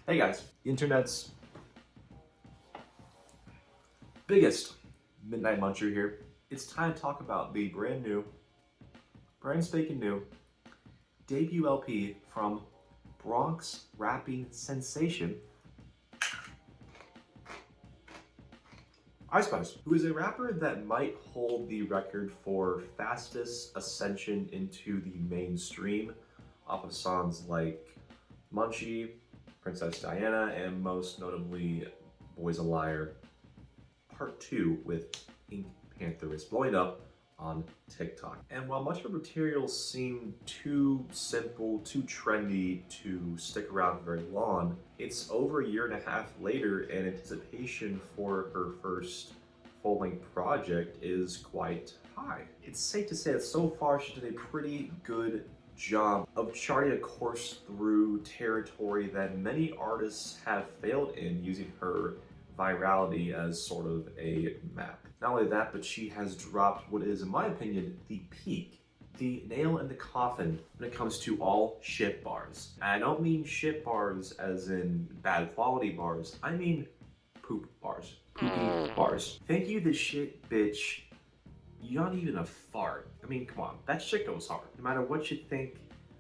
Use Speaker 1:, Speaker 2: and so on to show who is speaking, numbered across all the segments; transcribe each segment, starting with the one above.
Speaker 1: Hey guys, the internet's biggest midnight muncher here. It's time to talk about the brand spanking new debut LP from Bronx rapping sensation Y2K, who is a rapper that might hold the record for fastest ascension into the mainstream off of songs like Munchie, Princess Diana, and most notably Boy's a Liar Part 2 with Ink Panther is blowing up on TikTok. And while much of her material seemed too simple, too trendy to stick around very long, it's over a year and a half later and anticipation for her first full-length project is quite high. It's safe to say that so far she did a pretty good job of charting a course through territory that many artists have failed in, using her virality as sort of a map. Not only that, but she has dropped what is, in my opinion, the peak, the nail in the coffin when it comes to all shit bars. And I don't mean shit bars as in bad quality bars, I mean poop bars. Poopy bars. Thank you, the shit bitch. You're not even a fart. I mean, come on, that shit goes hard. No matter what you think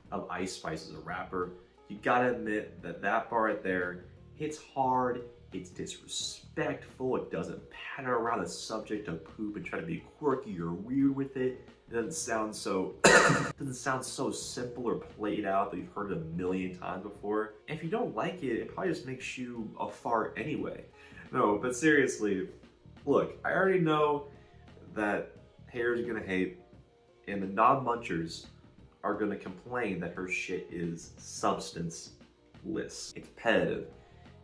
Speaker 1: of Y2K as a rapper, you gotta admit that that bar right there hits hard, it's disrespectful, it doesn't patter around the subject of poop and try to be quirky or weird with it. It doesn't sound so simple or played out that you've heard it a million times before. And if you don't like it, it probably just makes you a fart anyway. No, but seriously, look, I already know that haters are gonna hate, and the non-munchers are gonna complain that her shit is substanceless. It's repetitive.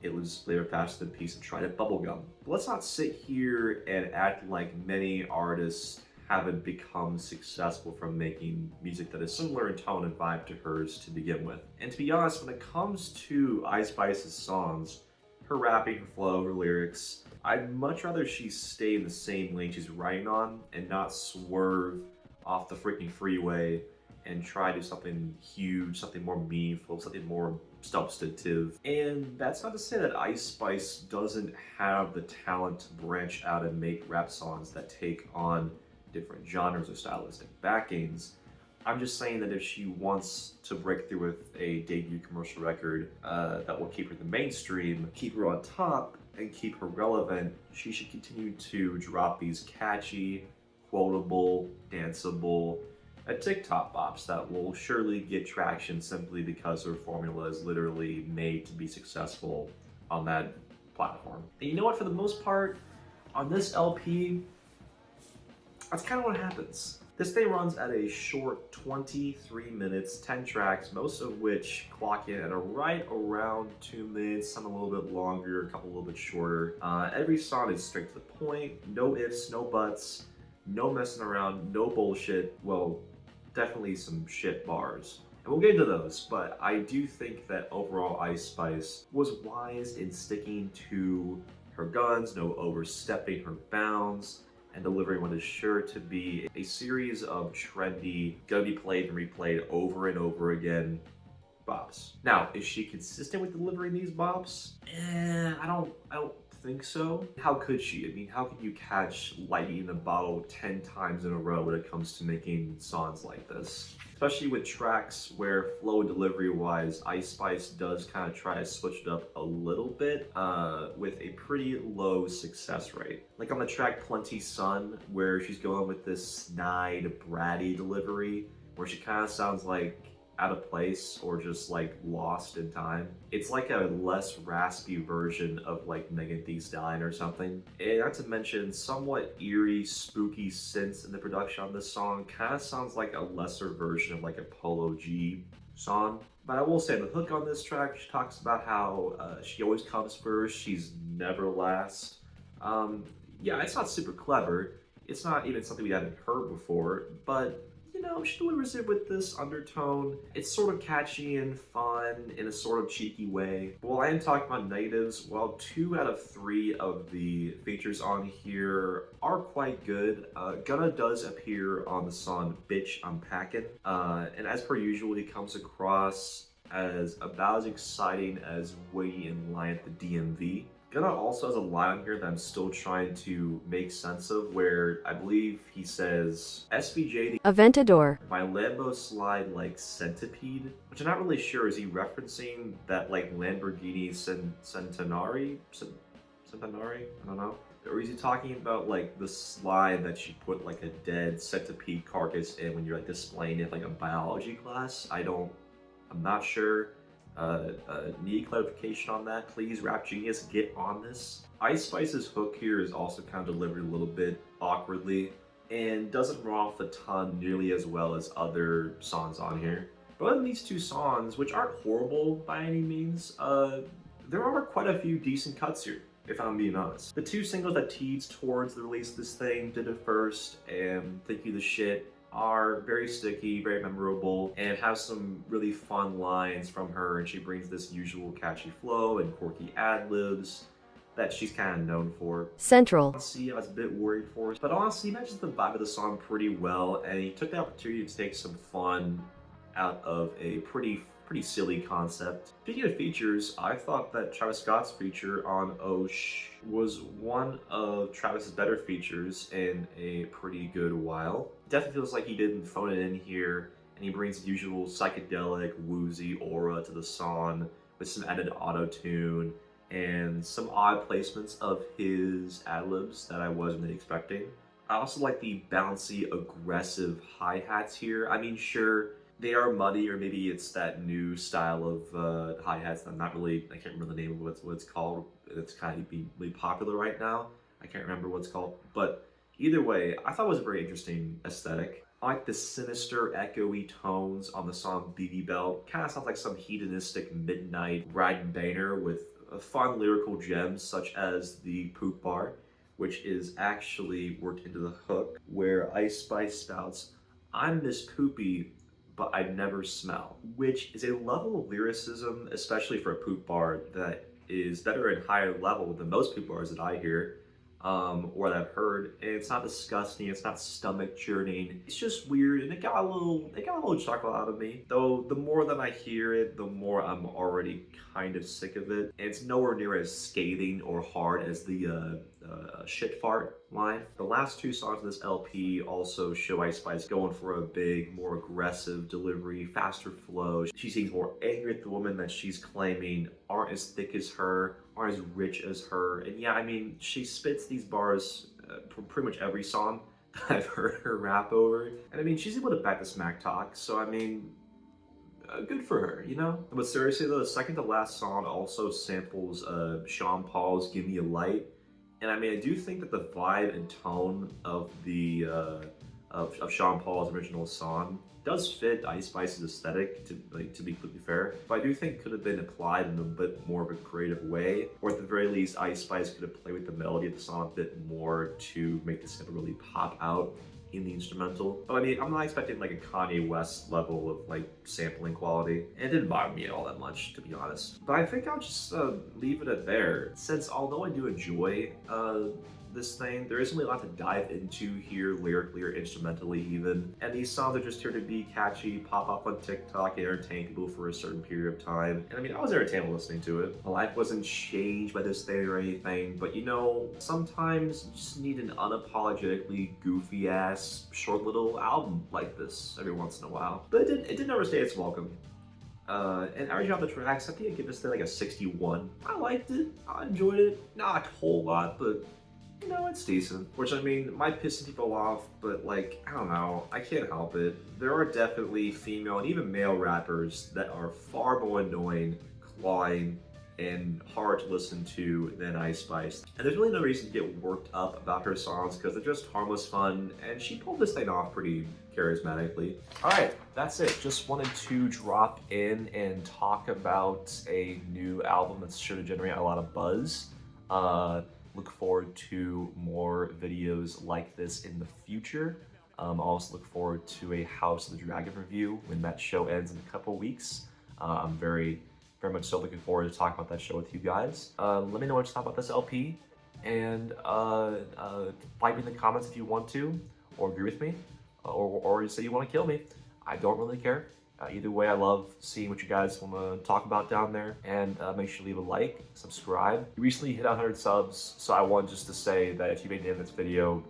Speaker 1: It was flavored faster than a piece of Trident bubblegum. But let's not sit here and act like many artists haven't become successful from making music that is similar in tone and vibe to hers to begin with. And to be honest, when it comes to Y2K's songs, her rapping, her flow, her lyrics, I'd much rather she stay in the same lane she's writing on and not swerve off the freaking freeway and try to do something huge, something more meaningful, something more substantive. And that's not to say that Y2K doesn't have the talent to branch out and make rap songs that take on different genres or stylistic backings. I'm just saying that if she wants to break through with a debut commercial record that will keep her in the mainstream, keep her on top, and keep her relevant, she should continue to drop these catchy, quotable, danceable, TikTok bops that will surely get traction simply because her formula is literally made to be successful on that platform. And you know what, for the most part, on this LP, that's kind of what happens. This thing runs at a short 23 minutes, 10 tracks, most of which clock in at right around 2 minutes, some a little bit longer, a couple a little bit shorter. Every song is straight to the point, no ifs, no buts, no messing around, no bullshit. Well, definitely some shit bars. And we'll get into those, but I do think that overall Y2K was wise in sticking to her guns, no overstepping her bounds, and delivering what is sure to be a series of trendy, gonna be played and replayed over and over again bops. Now, is she consistent with delivering these bops? I don't think so. How could she? I mean, how can you catch lightning in a bottle 10 times in a row when it comes to making songs like this? Especially with tracks where flow and delivery wise, Y2K does kind of try to switch it up a little bit with a pretty low success rate. Like on the track Plenty Sun, where she's going with this snide, bratty delivery, where she kind of sounds like out of place or just like lost in time. It's like a less raspy version of like Megan Thee Stallion or something. And not to mention somewhat eerie, spooky synths in the production on this song kind of sounds like a lesser version of like a Polo G song. But I will say the hook on this track, she talks about how she always comes first, she's never last. Yeah, it's not super clever. It's not even something we haven't heard before, but you know, she delivers it with this undertone. It's sort of catchy and fun in a sort of cheeky way. While I am talking about negatives, well, 2 out of 3 of the features on here are quite good. Gunna does appear on the song Bitch I'm Packin', and as per usual, he comes across as about as exciting as waiting in line at the DMV. Gunna also has a line on here that I'm still trying to make sense of, where I believe he says, SVJ
Speaker 2: Aventador.
Speaker 1: my Lambo slide like centipede, which I'm not really sure. Is he referencing that like Lamborghini Centenari? Centenari? I don't know. Or is he talking about like the slide that you put like a dead centipede carcass in when you're like displaying it like a biology class? I'm not sure. Need clarification on that, please. Rap Genius, get on this. Ice Spice's hook here is also kind of delivered a little bit awkwardly and doesn't roll off the tongue nearly as well as other songs on here. But other than these two songs, which aren't horrible by any means, there are quite a few decent cuts here, if I'm being honest. The two singles that teased towards the release of this thing, Did It First and Think You the Shit, are very sticky, very memorable, and have some really fun lines from her, and she brings this usual catchy flow and quirky ad-libs that she's kind of known for.
Speaker 2: Central.
Speaker 1: Honestly, I was a bit worried for us, but honestly, he matches the vibe of the song pretty well, and he took the opportunity to take some fun out of a pretty silly concept. Speaking of features, I thought that Travis Scott's feature on Osh was one of Travis's better features in a pretty good while. Definitely feels like he didn't phone it in here, and he brings the usual psychedelic, woozy aura to the song with some added auto-tune and some odd placements of his ad-libs that I wasn't expecting. I also like the bouncy, aggressive hi-hats here. I mean, sure, they are muddy, or maybe it's that new style of hi-hats that I can't remember the name of what it's called. It's kind of being really popular right now. I can't remember what it's called. But either way, I thought it was a very interesting aesthetic. I like the sinister, echoey tones on the song BB Belt. Kind of sounds like some hedonistic midnight riding banger with fun lyrical gems such as the poop bar, which is actually worked into the hook, where Ice Spice spouts, I'm Miss Poopy, but I never smell, which is a level of lyricism, especially for a poop bar, that is better and higher level than most poop bars that I hear, or that I've heard. And it's not disgusting, it's not stomach churning, it's just weird, and it got a little chuckle out of me. Though the more that I hear it, the more I'm already kind of sick of it. And it's nowhere near as scathing or hard as the shit fart line. The last two songs of this LP also show Ice Spice going for a big, more aggressive delivery, faster flow. She seems more angry at the women that she's claiming aren't as thick as her, aren't as rich as her. And yeah, I mean, she spits these bars from pretty much every song that I've heard her rap over. And I mean, she's able to back the smack talk, so I mean, good for her, you know? But seriously though, the second to last song also samples Sean Paul's Give Me a Light. And I mean, I do think that the vibe and tone of the of Sean Paul's original song does fit Ice Spice's aesthetic, to be completely fair. But I do think it could have been applied in a bit more of a creative way, or at the very least, Ice Spice could have played with the melody of the song a bit more to make the sample really pop out in the instrumental. But I mean, I'm not expecting like a Kanye West level of like sampling quality. And it didn't bother me at all that much, to be honest. But I think I'll just leave it at there. Since although I do enjoy this thing, there isn't really a lot to dive into here, lyrically or instrumentally even. And these songs are just here to be catchy, pop up on TikTok, and entertain people for a certain period of time. And I mean, I was entertained listening to it. My life wasn't changed by this thing or anything, but you know, sometimes you just need an unapologetically goofy ass, short little album like this every once in a while. But it didn't overstay its welcome. And averaging out the tracks, I think I'd give this thing like a 61. I liked it, I enjoyed it, not a whole lot, but you know, it's decent. Which, I mean, might piss some people off, but like, I don't know, I can't help it. There are definitely female and even male rappers that are far more annoying, clawing, and hard to listen to than Ice Spice. And there's really no reason to get worked up about her songs because they're just harmless fun, and she pulled this thing off pretty charismatically. Alright, that's it. Just wanted to drop in and talk about a new album that's sure to generate a lot of buzz. Look forward to more videos like this in the future. I'll also look forward to a House of the Dragon review when that show ends in a couple weeks. I'm very much so looking forward to talking about that show with you guys. Let me know what you thought about this LP, and fight me in the comments if you want to, or agree with me, or say you want to kill me. I don't really care. Either way, I love seeing what you guys want to talk about down there, and make sure to leave a like, subscribe. We recently hit 100 subs, so I want just to say that if you made it in this video,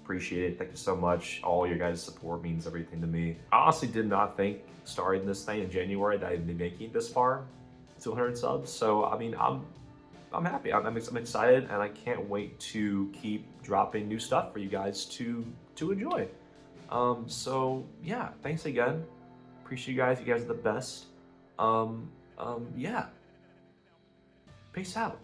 Speaker 1: appreciate it. Thank you so much. All your guys' support means everything to me. I honestly did not think starting this thing in January that I'd be making it this far to 100 subs. So I mean, I'm happy. I'm excited, and I can't wait to keep dropping new stuff for you guys to enjoy. So yeah, thanks again. Appreciate you guys. You guys are the best. Yeah. Peace out.